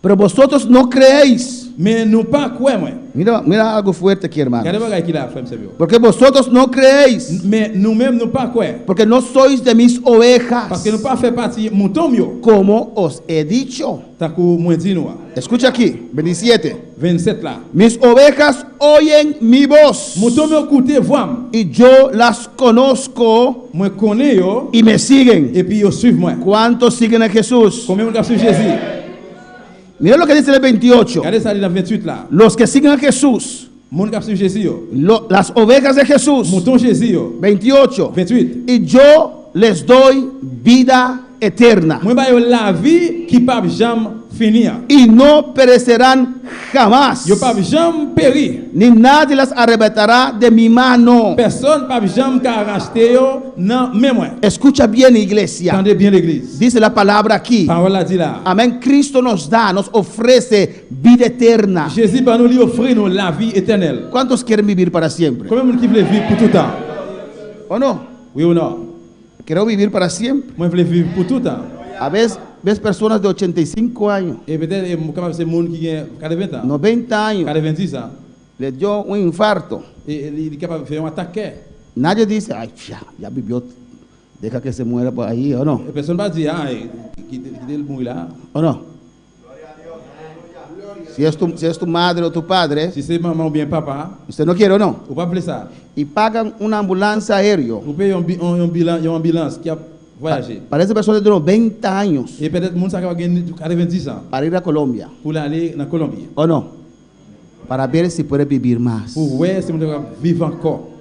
Pero vosotros no creéis. Mais nous pas quoi moi. Mira algo fuerte aquí, hermano. Regardez bagay qu'il a fait monsieur. Porque vosotros no creéis. Mais nous-mêmes nous pas quoi. Porque no sois de mis ovejas, Parce que nous pas fait partie mouton yo. como os he dicho. Tant que moi dit nous. Escucha aquí, 27. 27 là. Mis ovejas oyen mi voz Mouton yo écouter voix. y yo las conozco Moi connais yo y me siguen. et puis yo suivent moi. ¿Cuántos siguen a Jesús? Combien de suivent Jésus? Mira lo que dice el 28. Regardez ça dans 28 là. Los que siguen a Jesús, Mon qui suivent Jésus yo. las ovejas de Jesús, Mouton Jésus yo. 28. 28. Y yo les doy vida eterna Moi ba yo la vie qui pas jamais finir. y no perecerán jamás, Yo pas jamais périr. ni nadie las arrebatará de mi mano. Personne pas jamais ka racheter yo non mais moi. Escucha bien, iglesia. Entendez bien l'église. Dice la palabra aquí. Parole la dit là. Amén. Cristo nos ofrece vida eterna. Jésus va nous lui offrir nous la vie éternelle. ¿Cuántos quieren vivir para siempre? Combien de monde qui veut vivre pour tout le temps? ¿O no? Oui ou non? Quiero vivir para siempre. Moi je veux vivre pour tout le temps. A veces ves personas de 85 años, Et peut-être capable c'est monde qui a 20 ans. 90 años, 26 ans. les dio un infarto. Et il est capable de faire un attaque. Nadie dice, ay, ya vivió, deja que se muera por ahí, ¿o no? Et personne va dire ah qui le mourir là. ¿O no? Si es tu madre o tu padre, Si c'est maman ou bien papa, usted no quiere o no, ou pas appeler ça. y pagan una ambulancia aérea Vous payez une ambulance qui a voyagé. para esa persona de 90 años Et peut-être moun sa ka gen 90 ans para ir a Colombia, pour aller en Colombie. ¿o no? Para ver si puede vivir más. Pour voir si moun ka vivre encore.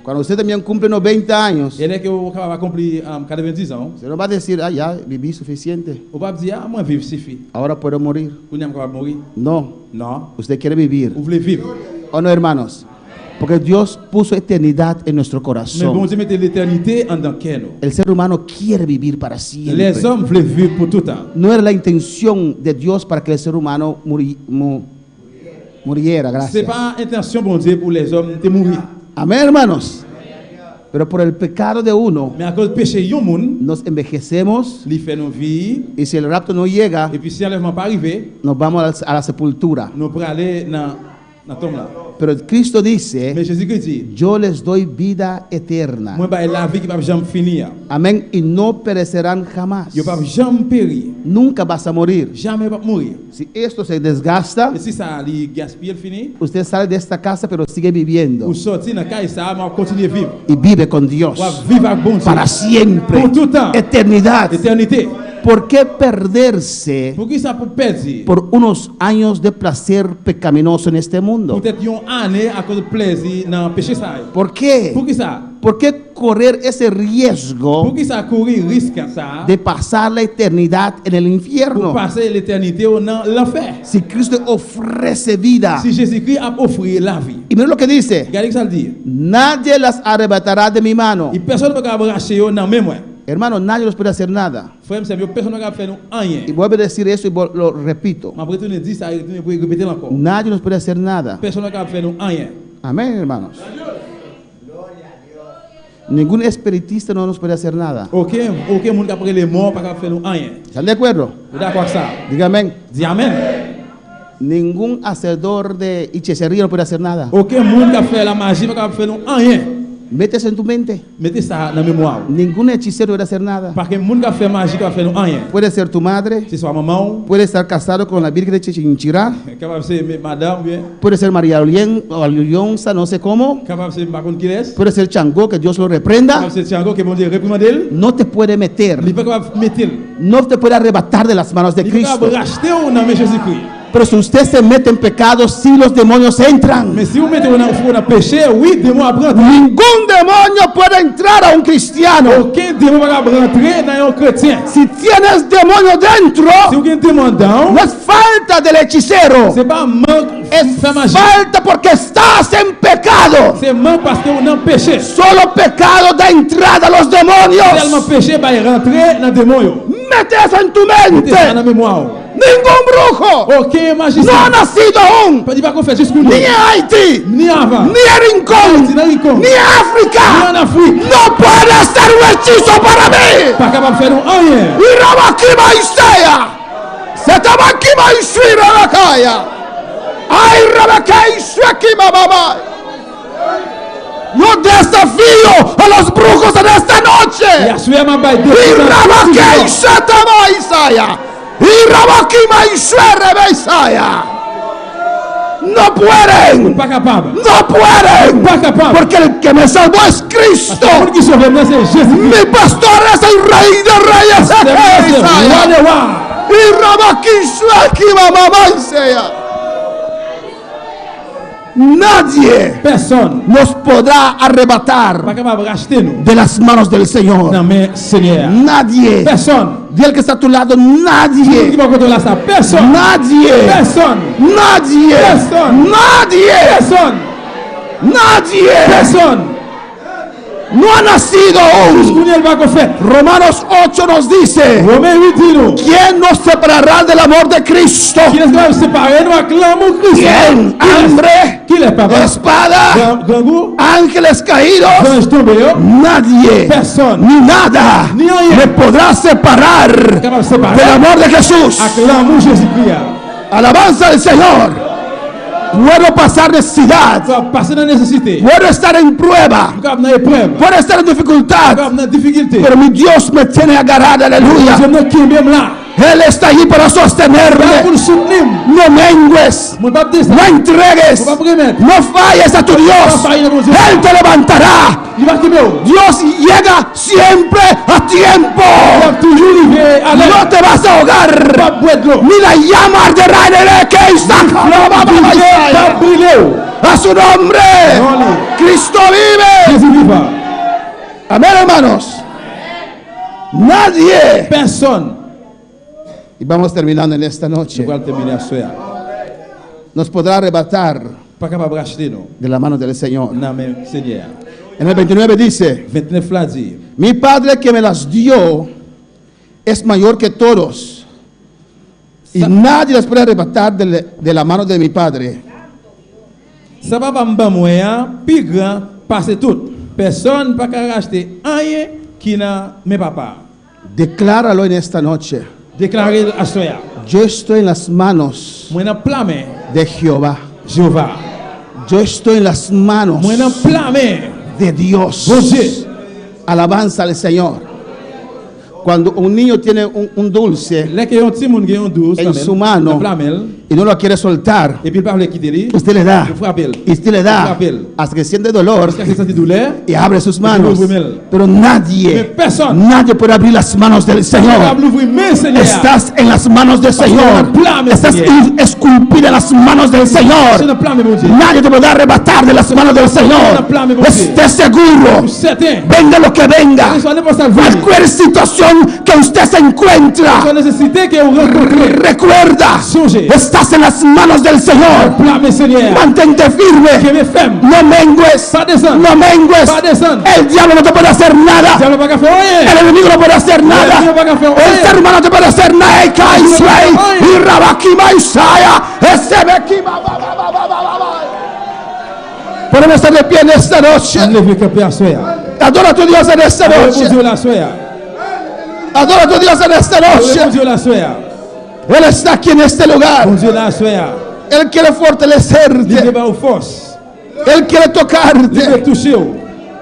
Cuando usted también cumple 90 años, Et dès que vous va accomplir 90 ans, usted no va a decir, ah, ya viví suficiente, vous pas dire moi vivre suffit. ahora puedo morir. Vous n'êtes pas mourir. No, Non, usted quiere vivir. vous voulez vivre. ¿O no, hermanos? Porque Dios puso eternidad en nuestro Mais bon corazón. Dieu mette l'éternité en dans quel nous. El ser humano quiere vivir para siempre. Les hommes veulent vivre pour tout temps. No era la intención de Dios para que el ser humano muriera, C'est gracias. pas intention bon Dieu pour les hommes de mourir. Amén, hermanos. Pero por el pecado de uno, Mais à cause du péché yon moun, nos envejecemos li fait nos vies y si el rapto no llega, et puis si l'enlèvement pas arrivé, nos vamos a la sepultura. nous pour aller dans tombe là. Pero Cristo dice, Mais Jésus-Christ dit, yo les doy vida eterna. moi ba la vie qui va jamais finir. Amén. Y no perecerán jamás. Yo pas jamais périr, Nunca vas a morir. jamais pas mourir. Si esto se desgasta, Et si ça li gaspille fini, usted sale de esta casa pero sigue viviendo ou sortir dans caille ça, mais continuer vivre. y vive con Dios Ou vivre avec bon Dieu para siempre, pour tout temps, eternidad. éternité. ¿Por qué perderse Pour qui ça pour perdre? por unos años de placer pecaminoso en este mundo? Peut-être une année à cause de plaisir dans péché ça. ¿Por qué? Pour qui ça? ¿Por qué correr ese Pour riesgo qui ça courir risque ça? de pasar la eternidad en el Pour infierno? passer l'éternité dans l'enfer. Si Cristo ofrece vida. Si Jésus-Christ a offert la vie. Y mira lo que dice. Regardez ça le dit. Nadie las arrebatará de mi mano. Et personne ne peut arracher dans même moi. Hermano, nadie nos puede hacer nada. Frère, personne ne peut faire rien. Y vuelvo a decir eso y lo repito. Mais après tout ne dit ça, pour répéter encore. Nadie nos puede hacer nada. Personne ne peut faire rien. Amén, hermanos. Ningún espiritista no nos puede hacer nada. Aucun monde qui après les morts pas faire rien. ¿Están de acuerdo? Vous d'accord avec ça? Dígame. Dis amen. Ningún hacedor de hechicería no puede hacer nada. Aucun monde qui fait la magie pas faire rien. Metes en tu mente. Mettez ça dans la mémoire. Ningún hechicero puede hacer nada. Parce que le monde qui fait magie pas faire rien. Puede ser tu madre. Si soit maman, Puede estar casado con la Virgen de Chichinchirá. capable ser madame bien, Puede ser María Olionza, no sé cómo. capable ser par contre qui laisse. Puede ser Changó, que Dios lo reprenda. Capable ser Tiago que bon Dieu réprimande. No te puede meter. Il pas capable mettre. No te puede arrebatar de las manos de Il pas Cristo. capable racheter au nom de Jésus-Christ. Pero si usted se mete en pecado, sí los demonios entran. Mais si vous mettez un péché, oui, démon apprend. Ningún demonio puede entrar a un cristiano. Aucun démon va rentrer dans un chrétien. Si tienes demonio Si dentro, vous avez un démon dedans, no es falta del hechicero. c'est pas manque Es de magie. falta porque estás en pecado. C'est manque parce que vous avez péché. Solo pecado da entrada a los Tellement demonios. péché va rentrer dans le démon. Mete eso en tu Mettez ça dans la mente. mémoire. Ningún brujo Aucun magicien. no ha nacido aún, Pas dit pas qu'on fait jusqu'au bout. ni en Haití, Ni avant. ni en Rincón, Ni en Rincón. ni en África. Ni en Afrique. No puede hacer un hechizo para mí. Pas capable de faire rien. Y Rabakima Isaiah. Se tabakima Isira Rakaya. Ay Rabakai Shakima Baba. Yo desafío a los brujos en esta Il noche. a sué ma baille de Y Rabakei Shatama Isaiah. Y Rabakima Isra Isaiah. No pueden. Pas capable. No pueden. Pas capable. Porque el que me salvó es Cristo. Celui qui sauve moi, c'est Jésus. Mi pastor es el rey de reyes. C'est le roi Isaiah. des rois. Y Rabakishwaki mamá Isaiah. Nadie Personne nos podrá pas arrebatar capable de racheter nous. de las manos del Señor. Non mais Seigneur. Nadie. Personne. Di el que está a tu lado, Qui nadie. va contrôler ça? Personne. Nadie. Personne. Nadie. Personne. Nadie. Personne. Nadie. Personne. No ha nacido aún. Escucha va a faire. Romanos 8 nos dice: Romains 8 dit nous. ¿Quién nos separará del amor de Cristo? Qui est capable de séparer nous avec l'amour de Christ? ¿Quién? Hambre, Qui est papa? espada, Grand goût. ángeles caídos. Ange tombé. Nadie Personne. ni nada Ni rien. me podrá separar Capable de séparer del amor de Jesús. avec l'amour de Jésus-Christ. Alabanza del Señor. Puedo pasar necesidad, Tu vas passer dans la nécessité. puedo estar en prueba, Tu vas dans l'épreuve. puedo estar en Tu dificultad, vas dans la difficulté. pero mi Dios me tiene agarrado, aleluya. Je ne qui même là. Él está allí para sostenerme. No mengues, no entregues, no falles a tu Dios. Él te levantará. Dios llega siempre a tiempo. No te vas a ahogar. Ni la llama arderá en el que está. A su nombre, Cristo vive. Amén, hermanos. Nadie. Personne. Y vamos terminando en esta noche. Nos podrá arrebatar de la mano del Señor. En el 29 dice: mi Padre que me las dio es mayor que todos, y nadie las puede arrebatar de la mano de mi Padre. Decláralo en esta noche. Yo estoy en las manos de Jehová. Yo estoy en las manos de Dios. Alabanza al Señor. Cuando un niño tiene un dulce en su mano y no lo quiere soltar, usted le da y usted le da hasta que siente dolor y abre sus manos. Pero nadie puede abrir las manos del Señor. Estás en las manos del Señor. Estás esculpida en las manos del Señor. Nadie te podrá arrebatar de las manos del Señor. Esté seguro, venga lo que venga, cualquier situación que usted se encuentra, recuerda, estás en las manos del Señor. Mantente firme, no mengues, no mengues. El diablo no te puede hacer nada, el enemigo no puede hacer nada, el ser humano no te puede hacer nada. Y Rabakima Isaya, podemos estar de pie en esta noche. Adora a tu Dios en esta noche. Adora a tu Dios en esta noche. Él está aquí en este lugar. Él quiere fortalecerte. Él quiere tocarte.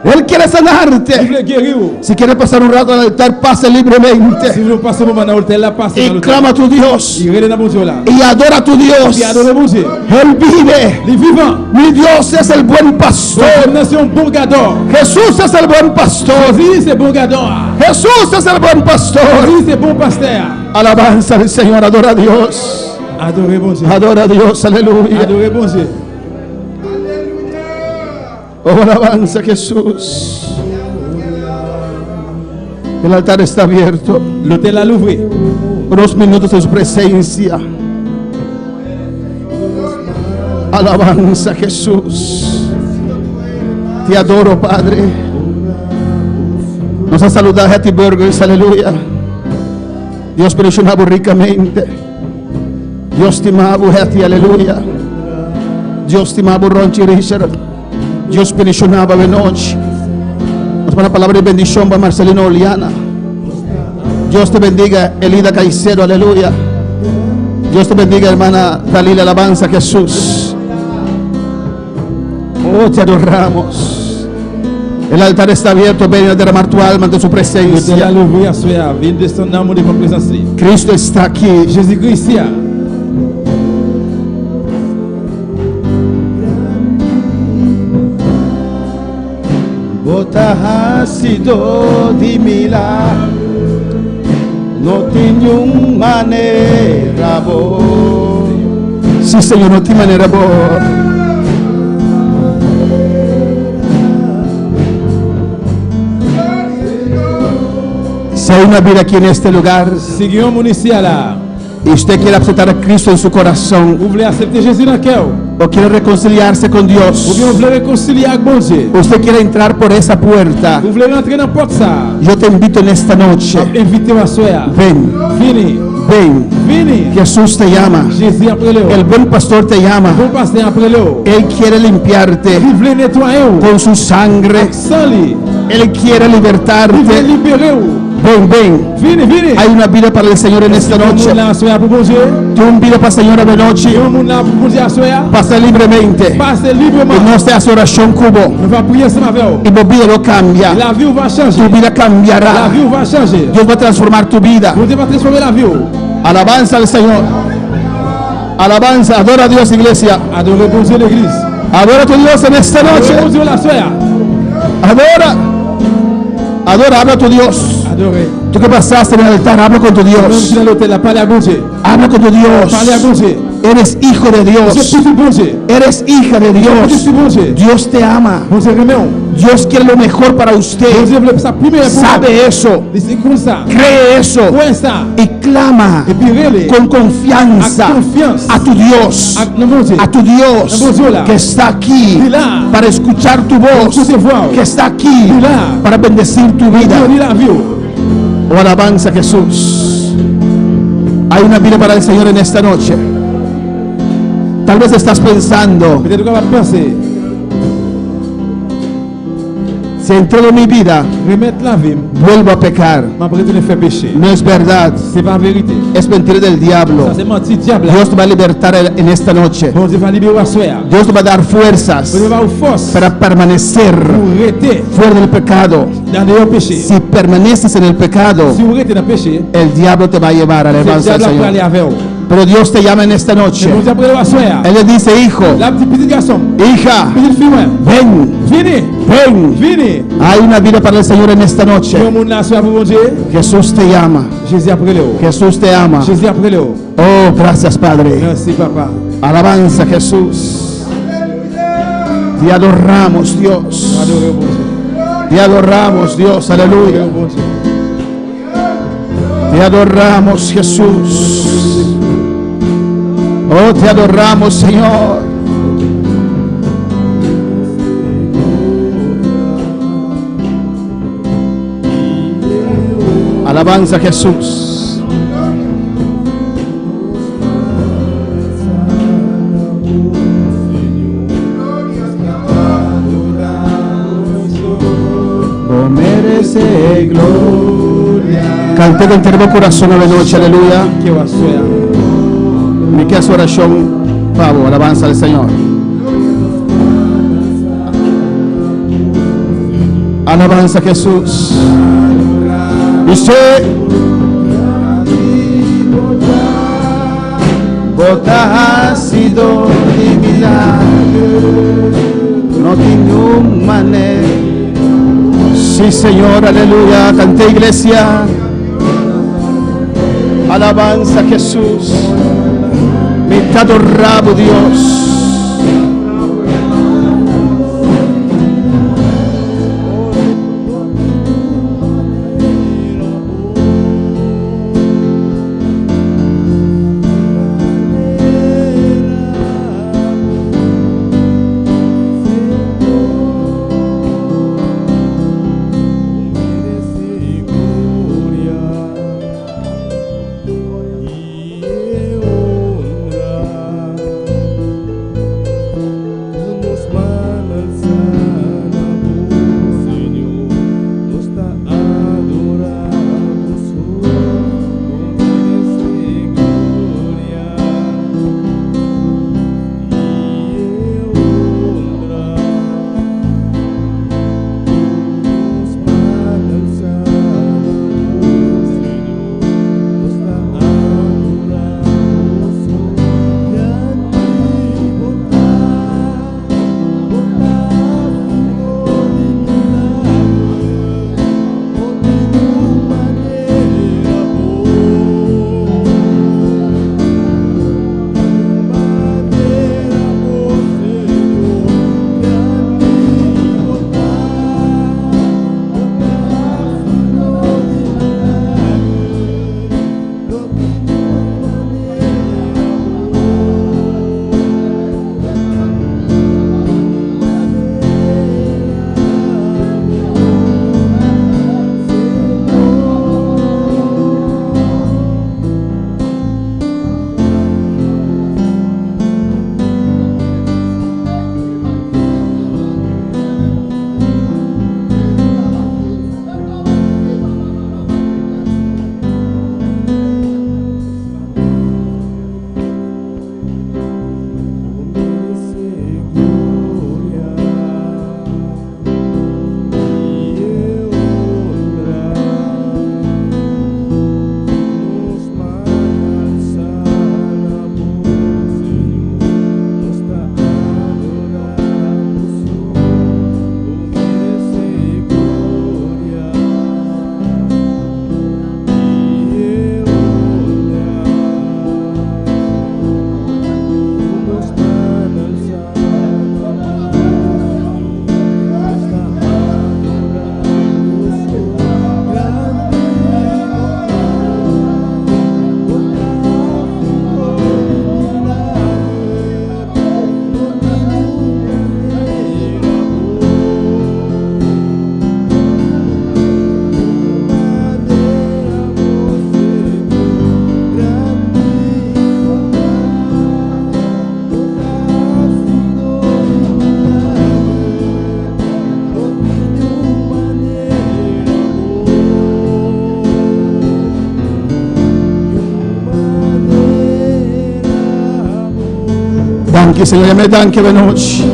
Él quiere sanarte. Si quiere pasar un rato al altar, pase libremente. Y clama a tu Dios. Y adora a tu Dios. Él vive. Mi Dios es el buen pastor. Jesús es el buen pastor. Jesús es el buen pastor. Alabanza al Señor. Adora a Dios. Adora a Dios. Aleluya. Oh, alabanza Jesús. El altar está abierto. Unos minutos de su presencia. Alabanza Jesús. Te adoro, Padre. Nos ha saludado Hattie Burgers. Aleluya. Dios bendicionado ricamente. Dios te amaba, Hattie. Aleluya. Dios te amaba, Ronchi Richard. Dios bendicionaba de noche. Una palabra de bendición para Marcelino Oliana. Dios te bendiga, Elida Caicedo, aleluya. Dios te bendiga, hermana Dalila, alabanza Jesús. Oh, te adoramos. El altar está abierto, ven a derramar tu alma ante su presencia. Cristo está aquí. Bota sido di mila, no tenho maneira boa. Sim, Senhor, não tem maneira boa. Si hay una vida aquí en este lugar y usted quiere aceptar a Cristo en su corazón, o quiere reconciliarse con Dios, usted quiere entrar por esa puerta, yo te invito en esta noche. Ven, Jesús te llama, el buen pastor te llama. Él quiere limpiarte con su sangre, Él quiere libertarte. Ven. Hay una vida para el Señor en esta noche. Tú un vida para el Señor de noche. Pasa libremente. Y no se hace oración cubo. Y tu vida no cambia. Tu vida cambiará. Dios va a transformar tu vida. Alabanza al Señor. Alabanza, adora a Dios, iglesia. Adorez bon Dieu l'église. Adora a tu Dios en esta noche. Adorez bon Dieu la soeur. Adora. Adora, habla a tu Dios. Adorez. Tú que pasaste en el altar, habla con tu Même Dios. si dans l'hôtel a parlé à bon Dieu. Habla con tu Dios. Parlez à bon Dieu. Eres hijo de Je Dios. suis bon Dieu. Eres hija de Je Dios. suis bon Dieu. Dios te ama. Bon Dieu remet. Dios quiere lo mejor para Bon usted. Dieu veut sa première Sabe eso. C'est comme ça. Cree eso. Ouais ça. Y clama Et puis relais. con confianza Avec confiance. a tu Dios. Non bon Dieu. A tu Dios que está aquí para escuchar tu voz, que está aquí para bendecir tu vida. Dieu la vie. Oh, alabanza a Jesús. Hay una vida para el Señor en esta noche. Tal vez estás pensando, Peut-être qu'on va penser. si entrego mi vida, Remettre la vie. vuelvo a pecar. M'a retourner faire péché. No es verdad, C'est pas vérité. es mentira del diablo. Ça c'est menti diable. Dios te va a libertar en esta noche. Bon Dieu va libérer à soeur. Dios te va a dar fuerzas Bon Dieu va aux forces para permanecer pour rester fuera del pecado. dans le péché. Si permaneces en el pecado, Si vous restez dans le péché, el diablo te va a llevar a c'est le alabanza al diable qui va aller Señor. avec vous. Pero Dios te llama en esta noche. Bon Dieu après le soeur. Él le dice, hijo, La petite garçon, hija, petite fille, ouais. ven, Venez, ven. venez. Hay una vida para el Señor en esta noche. Tout le monde là soeur pour bon Dieu. Jesús te llama. Jésus après le haut. Jesús te ama. Jésus après le haut. Oh, gracias, Padre. Merci papa. Alabanza, Jesús. Te adoramos, Dios. Adorez bon Dieu. Te adoramos, Dios. Aleluya. Adorez bon Dieu. Te adoramos, Jesús. Oh, te adoramos, Señor. Alabanza, Jesús. Oh, merece gloria. Canté con entero corazón a la noche, aleluya. Qui va soeur. Mi que su oración, Pablo, alabanza al Señor. Alabanza a Jesús. Dice, Bota ha sido divina, no tiene un mané. Sí, Señor, aleluya. Canté, iglesia. Alabanza a Jesús. Me te adoramos, Dios. Danke, Señor, me danke de noche.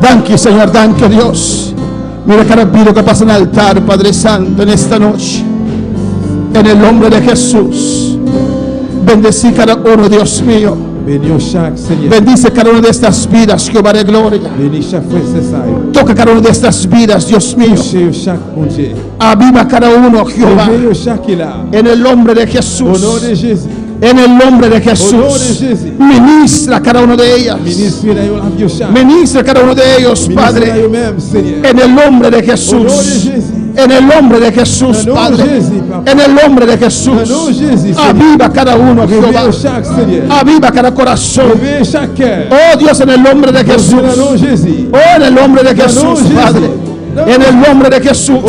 Danke, Señor, danke, Dios. Mira cada vida que pasa en el altar, Padre Santo, en esta noche. En el nombre de Jesús. Bendecí cada uno, Dios mío. Bendice cada una de estas vidas, Jehová de gloria. Toca cada una de estas vidas, Dios mío. Aviva cada uno, Jehová. En el nombre de Jesús. En el nombre de Jesús. Ministra cada uno de ellas. Ministra cada uno de ellos, Padre. En el nombre de Jesús. En el nombre de Jesús, Padre. En el nombre de Jesús. Aviva cada uno, Jehová. Aviva cada corazón. Oh Dios, en el nombre de Jesús. Oh, en el nombre de Jesús, Padre. En el nombre de Jesús.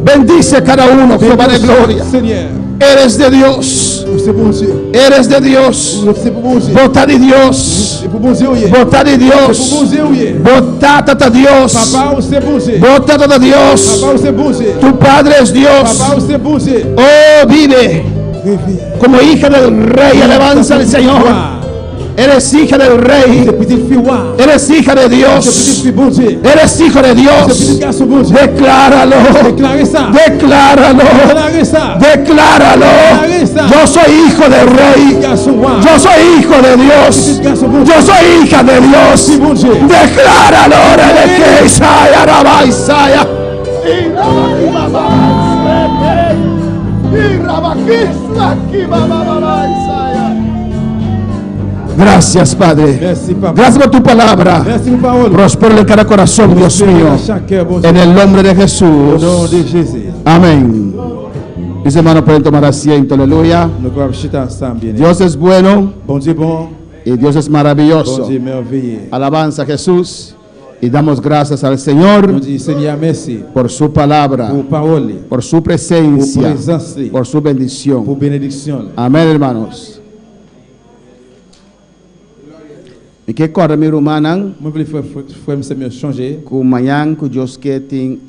Bendice cada uno, Jehová de gloria. Eres de Dios. Eres de Dios. Vota de Dios. Vota de Dios. Vota de Dios. Vota de Dios. Tu Padre es Dios. Oh, vive como hija del Rey. Alabanza al Señor. Eres hija del Rey. Eres hija de Dios. Eres hijo de Dios. Decláralo. Decláralo. Decláralo. Yo soy hijo del Rey. Yo soy hijo de Dios. Yo soy hija de Dios. Decláralo. De que Isaiah, Rabá Isaiah. Gracias, Padre. Gracias por tu palabra. Prospera en cada corazón, Dios mío. En el nombre de Jesús. Amén. Mis hermanos pueden tomar asiento. Aleluya. Dios es bueno y Dios es maravilloso. Alabanza a Jesús. Y damos gracias al Señor por su palabra, por su presencia, por su bendición. Amén, hermanos. E que corre mi rumanan, com manhã, com Dios que tem